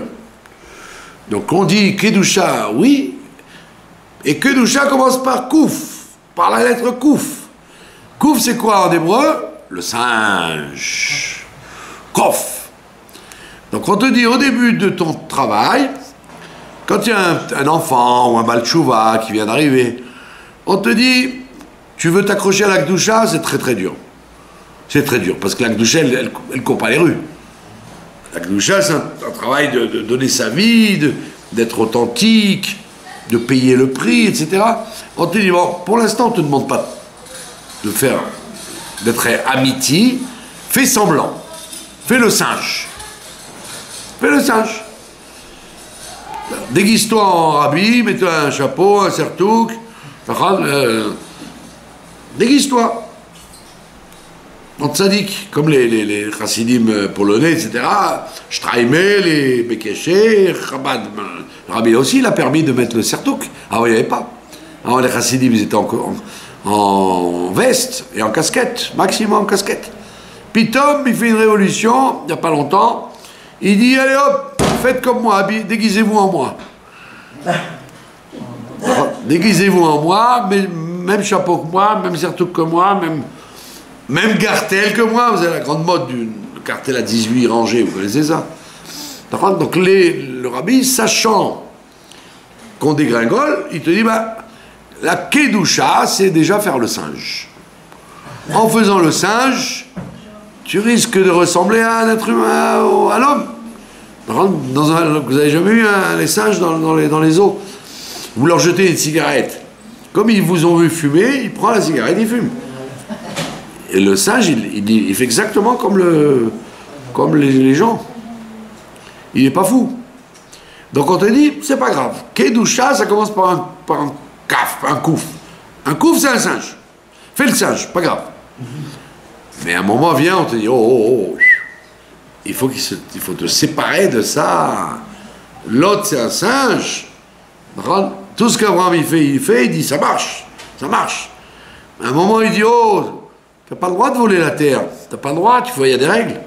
S1: Donc on dit kedusha, oui, et kedusha commence par kouf, par la lettre kouf. Kouf, c'est quoi en hébreu? Le singe. Kof. Donc on te dit au début de ton travail, quand il y a un enfant ou un Baal Tshuva qui vient d'arriver, on te dit, tu veux t'accrocher à la kedusha, c'est très très dur. C'est très dur, parce que la kedusha, elle court pas les rues. La kedusha, c'est un travail de donner sa vie, d'être authentique, de payer le prix, etc. On te dit, bon, pour l'instant, on ne te demande pas d'être amitié, fais semblant, fais le singe. Fais le singe. Déguise-toi en rabbi, mets-toi un chapeau, un sertouk, déguise-toi. en tzaddik, comme les chassidim polonais, etc. Straimel, les Bekeshe, Chabad. Le rabbi aussi, il a permis de mettre le sertouk. Avant, il n'y avait pas. Avant, les chassidim, ils étaient en veste et en casquette, maximum en casquette. Puis Tom, il fait une révolution, il n'y a pas longtemps. Il dit, allez hop, faites comme moi, déguisez-vous en moi. Déguisez-vous en moi, même chapeau que moi, même sertouk que moi, même cartel que moi. Vous avez la grande mode du cartel à 18 rangées, vous connaissez ça. Donc le rabbi, sachant qu'on dégringole, il te dit, bah, la kedusha, c'est déjà faire le singe. En faisant le singe, tu risques de ressembler à un être humain, à l'homme. Vous n'avez jamais vu les singes dans les eaux. Vous leur jetez une cigarette. Comme ils vous ont vu fumer, il prend la cigarette, il fume. Et le singe, il fait exactement comme les gens. Il n'est pas fou. Donc on te dit, c'est pas grave. Kedusha, ça commence par un kaf, un kouf. Un kouf, c'est un singe. Fais le singe, pas grave. Mais à un moment vient, on te dit, oh. Il faut te séparer de ça. L'autre, c'est un singe. Tout ce qu'Abraham il fait, il dit, ça marche. À un moment, il dit, oh, tu n'as pas le droit de voler la terre. Tu n'as pas le droit, il y a des règles.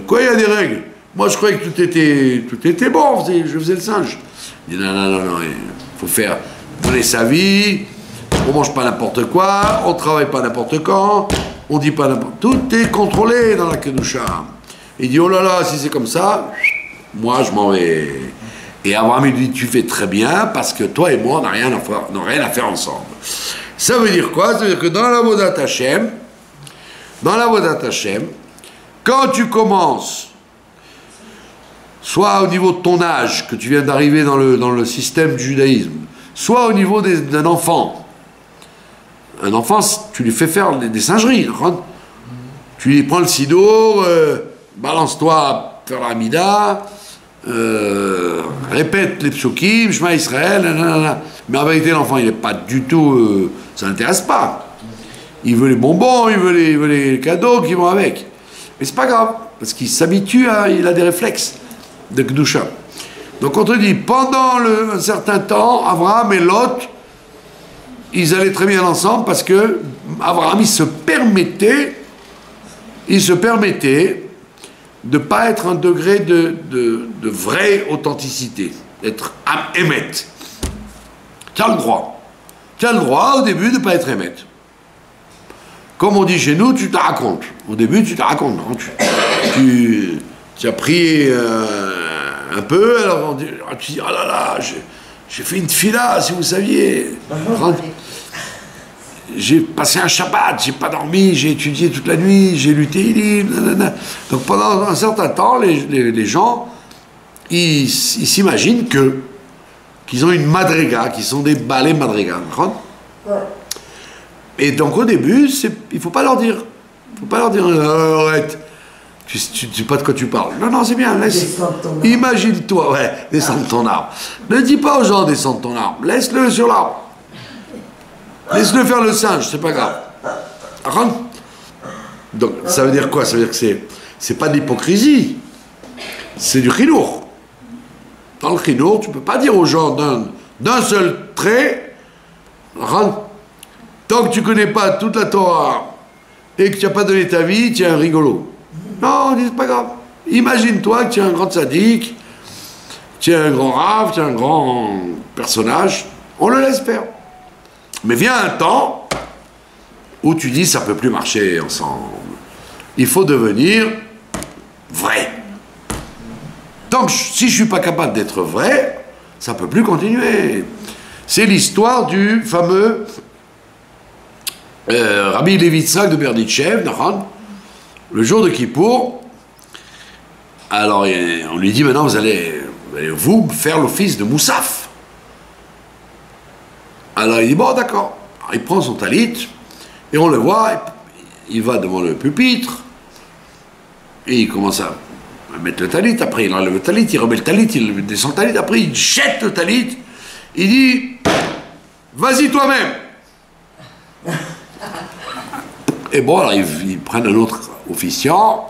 S1: Quoi, il y a des règles? Moi, je croyais que tout était bon, je faisais le singe. Il dit, non, il faut donner sa vie, on ne mange pas n'importe quoi, on ne travaille pas n'importe quand, on ne dit pas n'importe... Tout est contrôlé dans la Kedusha. Il dit, oh là là, si c'est comme ça, moi, je m'en vais. Et Abraham, il dit, tu fais très bien, parce que toi et moi, on n'a rien à faire ensemble. Ça veut dire quoi? Ça veut dire que dans l'Avodat Hashem, quand tu commences, soit au niveau de ton âge, que tu viens d'arriver dans le système du judaïsme, soit au niveau d'un enfant. Un enfant, tu lui fais faire des singeries. Tu lui prends le sidour, balance-toi, faire l'amida, répète les psukim, Shema Israël, mais en vérité, l'enfant, il n'est pas du tout... ça n'intéresse pas. Il veut les bonbons, il veut les cadeaux qui vont avec. Mais c'est pas grave, parce qu'il s'habitue, il a des réflexes de Kedusha. Donc on te dit, pendant un certain temps, Abraham et Lot, ils allaient très bien ensemble parce que Abraham, il se permettait de ne pas être un degré de vraie authenticité, d'être émet. Tu as le droit. Tu as le droit au début de ne pas être émet. Comme on dit chez nous, tu te racontes. Au début, tu te racontes. Non, tu as prié un peu, alors tu dis, oh là là, j'ai fait une tfila, si vous saviez. J'ai passé un Shabbat, j'ai pas dormi, j'ai étudié toute la nuit, j'ai lu Tehillim, nanana. Donc pendant un certain temps, les gens, ils s'imaginent qu'ils ont une madriga, qu'ils sont des balais madriga. Et donc au début, il faut pas leur dire. Il faut pas leur dire, arrête. Tu sais pas de quoi tu parles. Non, c'est bien, laisse. Imagine-toi, descends de ton arbre. Ne dis pas aux gens, descends de ton arbre. Laisse-le sur l'arbre. Laisse-le faire le singe, c'est pas grave. Donc, ça veut dire quoi? Ça veut dire que c'est pas de l'hypocrisie. C'est du chinour. Dans le chinour, tu peux pas dire aux gens d'un seul trait, tant que tu connais pas toute la Torah et que tu n'as pas donné ta vie, tu es un rigolo. Non, c'est pas grave. Imagine-toi que tu es un grand tzaddik, tu es un grand rave, tu es un grand personnage. On le laisse faire. Mais vient un temps où tu dis ça ne peut plus marcher ensemble. Il faut devenir vrai. Donc, si je ne suis pas capable d'être vrai, ça ne peut plus continuer. C'est l'histoire du fameux Rabbi Levi Yitzhak de Berditchev, le jour de Kippour. Alors, on lui dit maintenant, vous allez vous faire l'office de Moussaf. Alors il dit, bon d'accord. Alors, il prend son talit, et on le voit, il va devant le pupitre, et il commence à mettre le talit, après il enlève le talit, il remet le talit, il descend le talit, après il jette le talit, il dit, vas-y toi-même. Et bon, alors ils prennent un autre officiant,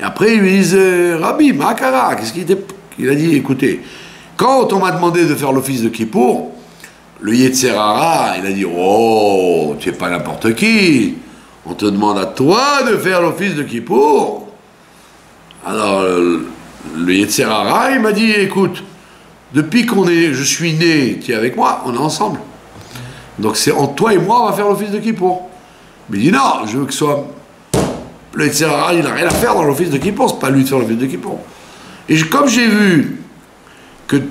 S1: et après ils lui disent Rabbi, Makara, qu'est-ce qu'il était. Il a dit, écoutez, quand on m'a demandé de faire l'office de Kippour, le Yetzer Hara, il a dit, oh, tu n'es pas n'importe qui, on te demande à toi de faire l'office de Kippour. Alors, le Yetzer Hara, il m'a dit, écoute, depuis je suis né, tu es avec moi, on est ensemble. Donc c'est entre toi et moi, on va faire l'office de Kippour. Mais il dit, non, je veux que ce soit... Le Yetzer Hara, il n'a rien à faire dans l'office de Kippour, c'est pas lui de faire l'office de Kippour. Et comme j'ai vu que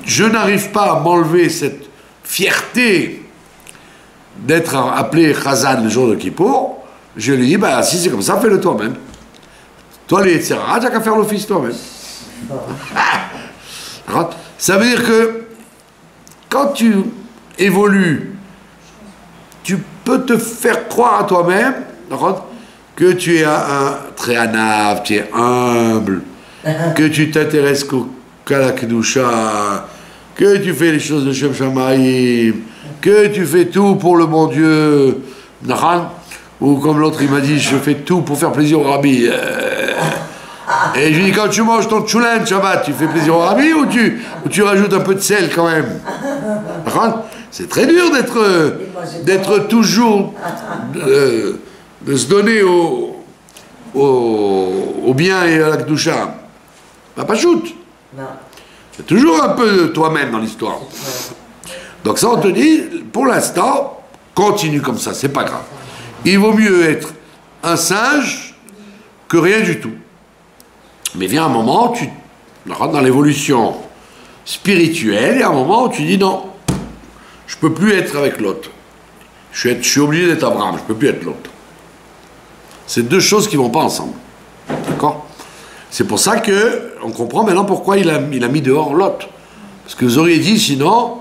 S1: je n'arrive pas à m'enlever cette fierté d'être appelé Chazan le jour de Kippour, je lui dis, bah si c'est comme ça, fais-le toi-même. Toi, les Yetzer Hara, tu n'as qu'à faire l'office toi-même. Ça veut dire que quand tu évolues, tu peux te faire croire à toi-même que tu es un très anave, tu es humble, que tu t'intéresses qu'à la Kedusha, que tu fais les choses de Shem Shamaïm, que tu fais tout pour le bon Dieu, ou comme l'autre il m'a dit, je fais tout pour faire plaisir au Rabbi. Et je lui dis, quand tu manges ton tchoulen Shabbat, tu fais plaisir au Rabbi ou tu rajoutes un peu de sel quand même? C'est très dur d'être toujours, de se donner au bien et à la Kedusha. Pas shoot. C'est toujours un peu de toi-même dans l'histoire. Donc ça, on te dit, pour l'instant, continue comme ça, c'est pas grave. Il vaut mieux être un singe que rien du tout. Mais vient un moment, tu rentres dans l'évolution spirituelle, et à un moment où tu dis non, je peux plus être avec l'autre. Je suis obligé d'être Abraham, je peux plus être l'autre. C'est deux choses qui vont pas ensemble. D'accord? C'est pour ça que on comprend maintenant pourquoi il a mis dehors Lot. Parce que vous auriez dit, sinon,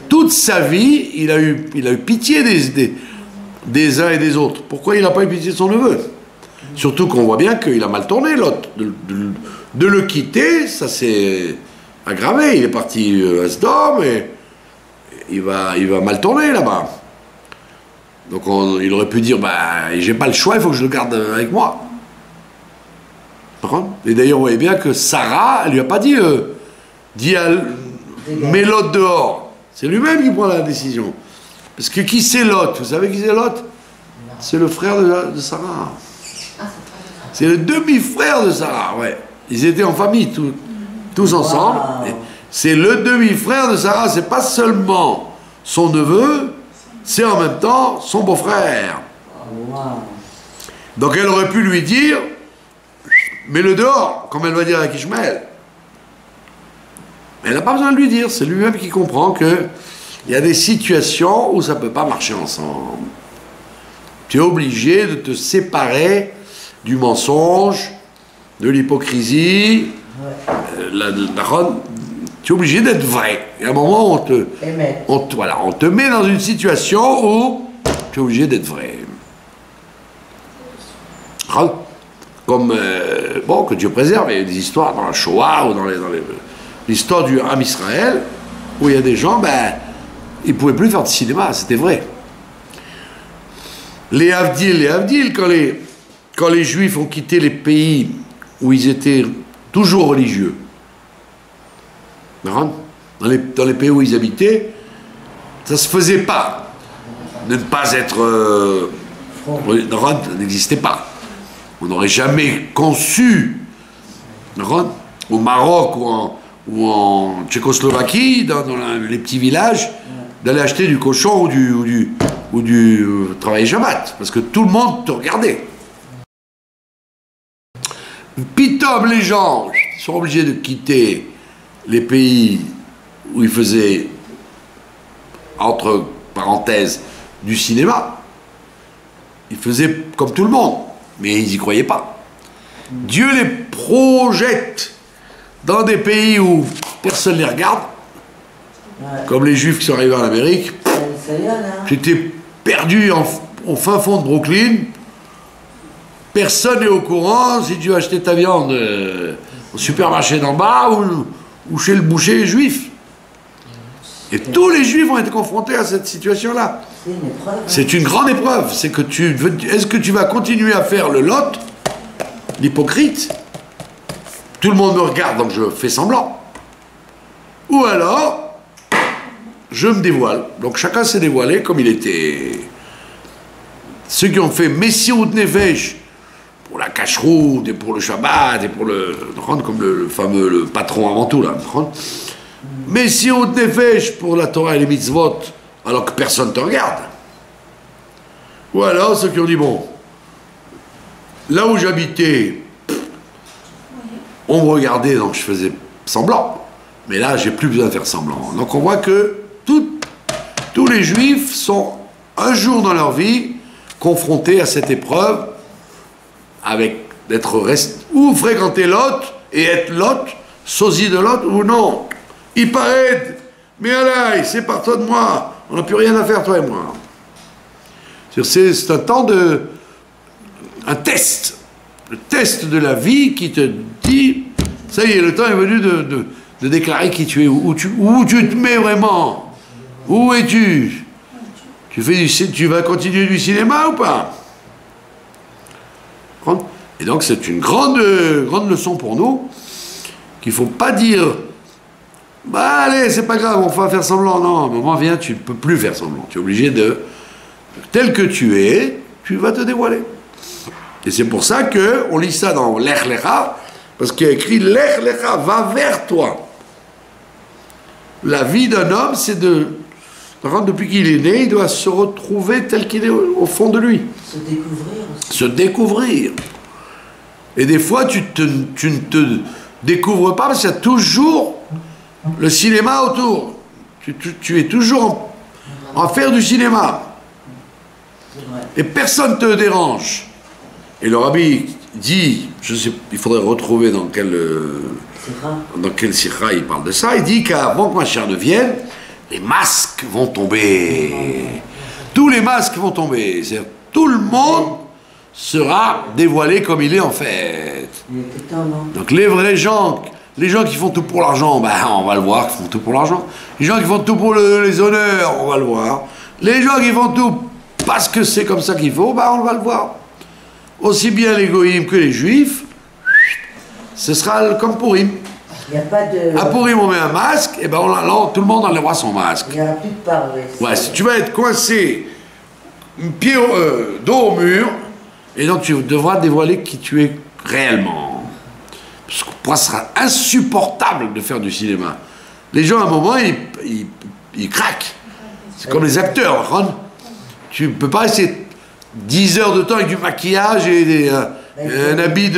S1: toute sa vie, il a eu pitié des uns et des autres. Pourquoi il n'a pas eu pitié de son neveu? Surtout qu'on voit bien qu'il a mal tourné, Lot. De le quitter, ça s'est aggravé. Il est parti à Sodome et il va mal tourner là-bas. Donc il aurait pu dire, bah, j'ai pas le choix, il faut que je le garde avec moi. Et d'ailleurs, vous voyez bien que Sarah, elle lui a pas dit, mets Lot dehors. C'est lui-même qui prend la décision. Parce que qui c'est Lot? Vous savez qui c'est Lot? C'est le frère de Sarah. C'est le demi-frère de Sarah, ouais. Ils étaient en famille, tous ensemble. Wow. C'est le demi-frère de Sarah, c'est pas seulement son neveu, c'est en même temps son beau-frère. Wow. Donc elle aurait pu lui dire, mets-le dehors, comme elle va dire avec Ishmaël. Mais elle n'a pas besoin de lui dire, c'est lui-même qui comprend qu'il y a des situations où ça ne peut pas marcher ensemble. Tu es obligé de te séparer du mensonge, de l'hypocrisie. Tu es obligé d'être vrai. Et à un moment, on te met dans une situation où tu es obligé d'être vrai. Comme, bon, que Dieu préserve, il y a des histoires dans la Shoah ou dans l'histoire du Ham Israël, où il y a des gens, ben, ils ne pouvaient plus faire de cinéma, c'était vrai. Les Havdil, quand les Juifs ont quitté les pays où ils étaient toujours religieux, dans les pays où ils habitaient, ça ne se faisait pas. Ne pas être... n'existait pas. On n'aurait jamais conçu, au Maroc ou en Tchécoslovaquie, dans les petits villages, d'aller acheter du cochon ou du travailler Shabbat, parce que tout le monde te regardait. Pitom, les gens sont obligés de quitter les pays où ils faisaient, entre parenthèses, du cinéma. Ils faisaient comme tout le monde, mais ils n'y croyaient pas. Dieu les projette dans des pays où personne ne les regarde, comme les Juifs qui sont arrivés en Amérique. Tu étais perdu au fin fond de Brooklyn, personne n'est au courant si tu as acheté ta viande au supermarché d'en bas ou chez le boucher juif. Et tous les Juifs ont été confrontés à cette situation-là.
S2: C'est une épreuve. Hein.
S1: C'est une grande épreuve. C'est que est-ce que tu vas continuer à faire le lot, l'hypocrite? Tout le monde me regarde, donc je fais semblant. Ou alors, je me dévoile. Donc chacun s'est dévoilé comme il était. Ceux qui ont fait Messirut Nefesh pour la cacheroute et pour le Shabbat et pour le comme le fameux le patron avant tout là. Messirut Nefesh pour la Torah et les mitzvot alors que personne ne te regarde. Ou alors ceux qui ont dit bon, là où j'habitais, on me regardait donc je faisais semblant. Mais là j'ai plus besoin de faire semblant. Donc on voit que tous les Juifs sont un jour dans leur vie confrontés à cette épreuve avec d'être ou fréquenter Lot et être Lot, sosie de Lot ou non. Il paraît, mais allez, sépare-toi de moi, on n'a plus rien à faire toi et moi. C'est un temps un test, le test de la vie qui te dit, ça y est, le temps est venu de déclarer qui tu es, où tu te mets vraiment, où es-tu? Tu vas continuer du cinéma ou pas? Et donc c'est une grande leçon pour nous, qu'il ne faut pas dire, bah allez, c'est pas grave, on va faire semblant. Non, à un moment vient, tu ne peux plus faire semblant. Tu es obligé tel que tu es, tu vas te dévoiler. Et c'est pour ça qu'on lit ça dans Lech Lecha, parce qu'il y a écrit Lech Lecha, va vers toi. La vie d'un homme, c'est depuis qu'il est né, il doit se retrouver tel qu'il est au fond de lui.
S2: Se découvrir aussi.
S1: Se découvrir. Et des fois, tu ne te découvres pas parce qu'il y a toujours le cinéma autour. Tu es toujours en faire du cinéma. Et personne ne te dérange. Et le rabbi dit, je sais, il faudrait retrouver dans quel sirah il parle de ça, il dit qu'avant que Mashiach ne vienne, les masques vont tomber. Tous les masques vont tomber. C'est-à-dire, tout le monde sera dévoilé comme il est en fait. Donc les vrais gens, les gens qui font tout pour l'argent, ben, on va le voir, qui font tout pour l'argent. Les gens qui font tout pour les honneurs, on va le voir. Les gens qui font tout parce que c'est comme ça qu'il faut, ben, on va le voir. Aussi bien les goïms que les juifs, ce sera comme Purim.
S2: Il n'y a pas de...
S1: À Purim, on met un masque, et ben tout le monde enlèvera son masque.
S2: Il n'y a plus de parler.
S1: Ouais, si tu vas être coincé, dos au mur, et donc tu devras dévoiler qui tu es réellement. Parce que pour moi, ce sera insupportable de faire du cinéma. Les gens, à un moment, ils craquent. C'est comme les acteurs, Ron. Tu ne peux pas rester 10 heures de temps avec du maquillage et un habit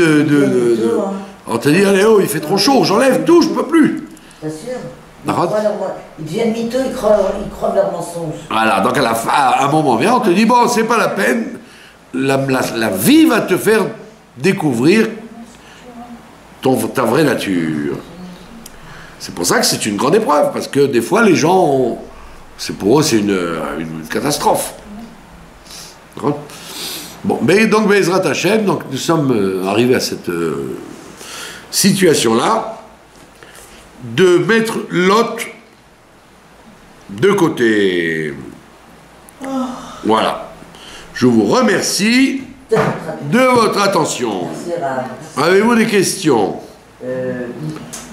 S1: on te dit, allez, oh, il fait trop chaud, j'enlève tout, je peux plus.
S2: Bien sûr. Ils deviennent mythos, ils croient leurs mensonges.
S1: Voilà, donc à un moment vient, on te dit, bon, c'est pas la peine, la vie va te faire découvrir ta vraie nature. C'est pour ça que c'est une grande épreuve, parce que des fois, les gens, pour eux, c'est une catastrophe. Bon, mais donc, Bezrat Hashem, donc nous sommes arrivés à cette situation-là, de mettre Lot de côté. Voilà. Je vous remercie de votre attention. Avez-vous des questions?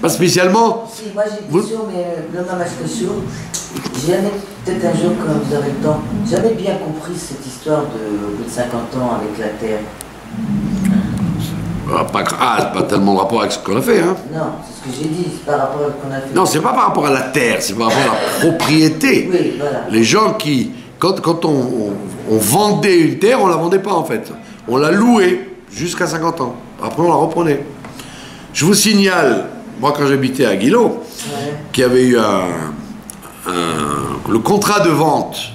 S1: Pas spécialement.
S2: Si, moi j'ai une question, mais le mamage question. J'ai jamais, peut-être un jour quand vous avez le temps, jamais bien compris cette histoire de 50 ans avec la terre.
S1: C'est pas tellement de rapport avec ce qu'on a fait, hein.
S2: Non, c'est ce que j'ai dit, c'est par rapport à ce qu'on a fait.
S1: Non, c'est pas par rapport à la terre, c'est par rapport à la propriété.
S2: Oui, voilà.
S1: Les gens qui, quand on vendait une terre, on la vendait pas en fait. On la louait jusqu'à 50 ans. Après, on la reprenait. Je vous signale, moi quand j'habitais à Guillot, qu'il y avait eu le contrat de vente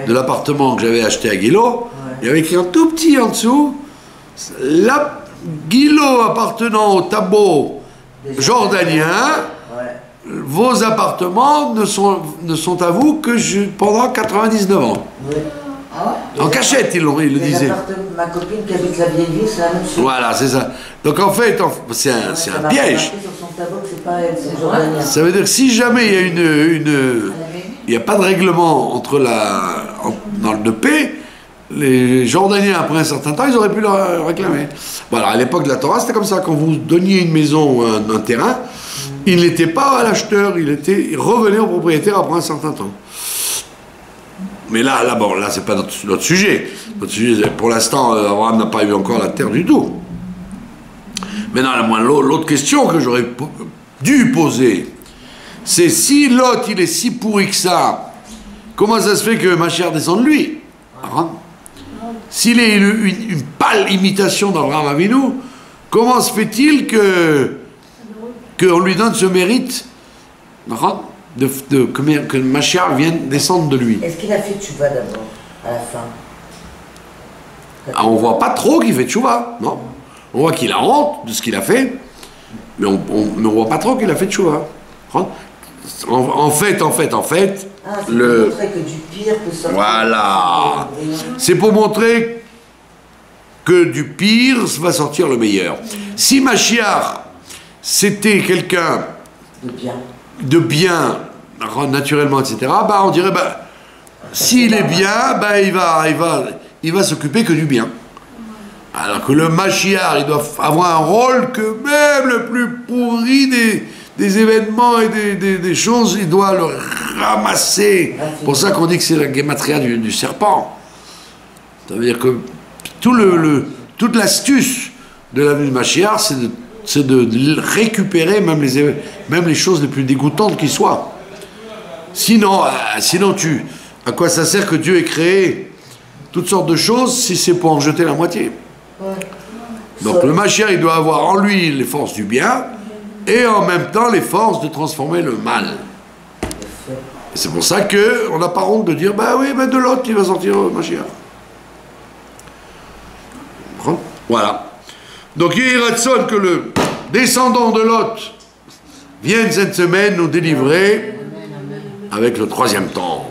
S1: de l'appartement que j'avais acheté à Guillot, il y avait écrit en tout petit en dessous, Guillot appartenant au Tabo jordanien, vos appartements ne sont à vous que pendant 99 ans. En cachette, ils le disaient.
S2: Ma copine qui habite la vieille ville, c'est la même chose.
S1: Voilà, c'est ça. Donc en fait, c'est un piège.
S2: Ça
S1: veut dire que si jamais il y a il n'y a pas de règlement entre dans le paix, les Jordaniens, après un certain temps, ils auraient pu le réclamer. Voilà, à l'époque de la Torah, c'était comme ça. Quand vous donniez une maison ou un terrain, il n'était pas à l'acheteur, il revenait au propriétaire après un certain temps. Mais là c'est pas notre sujet. Notre sujet, pour l'instant, Abraham n'a pas eu encore la terre du tout. Maintenant, l'autre question que j'aurais dû poser, c'est si Lot, il est si pourri que ça, comment ça se fait que Mashiach descend de lui? S'il est une pâle imitation d'Abraham Avinu, comment se fait-il qu'on lui donne ce mérite que Mashiach vienne descendre de lui?
S2: Est-ce qu'il a fait tchouva d'abord, à la fin?
S1: On ne voit pas trop qu'il fait tchouva, non. On voit qu'il a honte de ce qu'il a fait, mais on ne voit pas trop qu'il a fait tchouva. En fait,
S2: c'est pour montrer que du pire peut sortir.
S1: Voilà. C'est pour montrer que du pire va sortir le meilleur. Si Mashiach, c'était quelqu'un de bien, naturellement, etc., on dirait, s'il est bien, il va s'occuper que du bien. Alors que le Mashiach, il doit avoir un rôle que même le plus pourri des événements et des choses, il doit le ramasser. C'est pour ça qu'on dit que c'est la gématria du serpent. Ça veut dire que toute l'astuce de la vie de Mashiach, c'est de récupérer même les choses les plus dégoûtantes qui soient. Sinon, à quoi ça sert que Dieu ait créé toutes sortes de choses si c'est pour en jeter la moitié? Donc le Mashiach, il doit avoir en lui les forces du bien et en même temps les forces de transformer le mal. Et c'est pour ça qu'on n'a pas honte de dire, de l'autre il va sortir le Mashiach. Voilà. Donc il y a ratson que le descendant de Lot vienne cette semaine nous délivrer avec le troisième temps.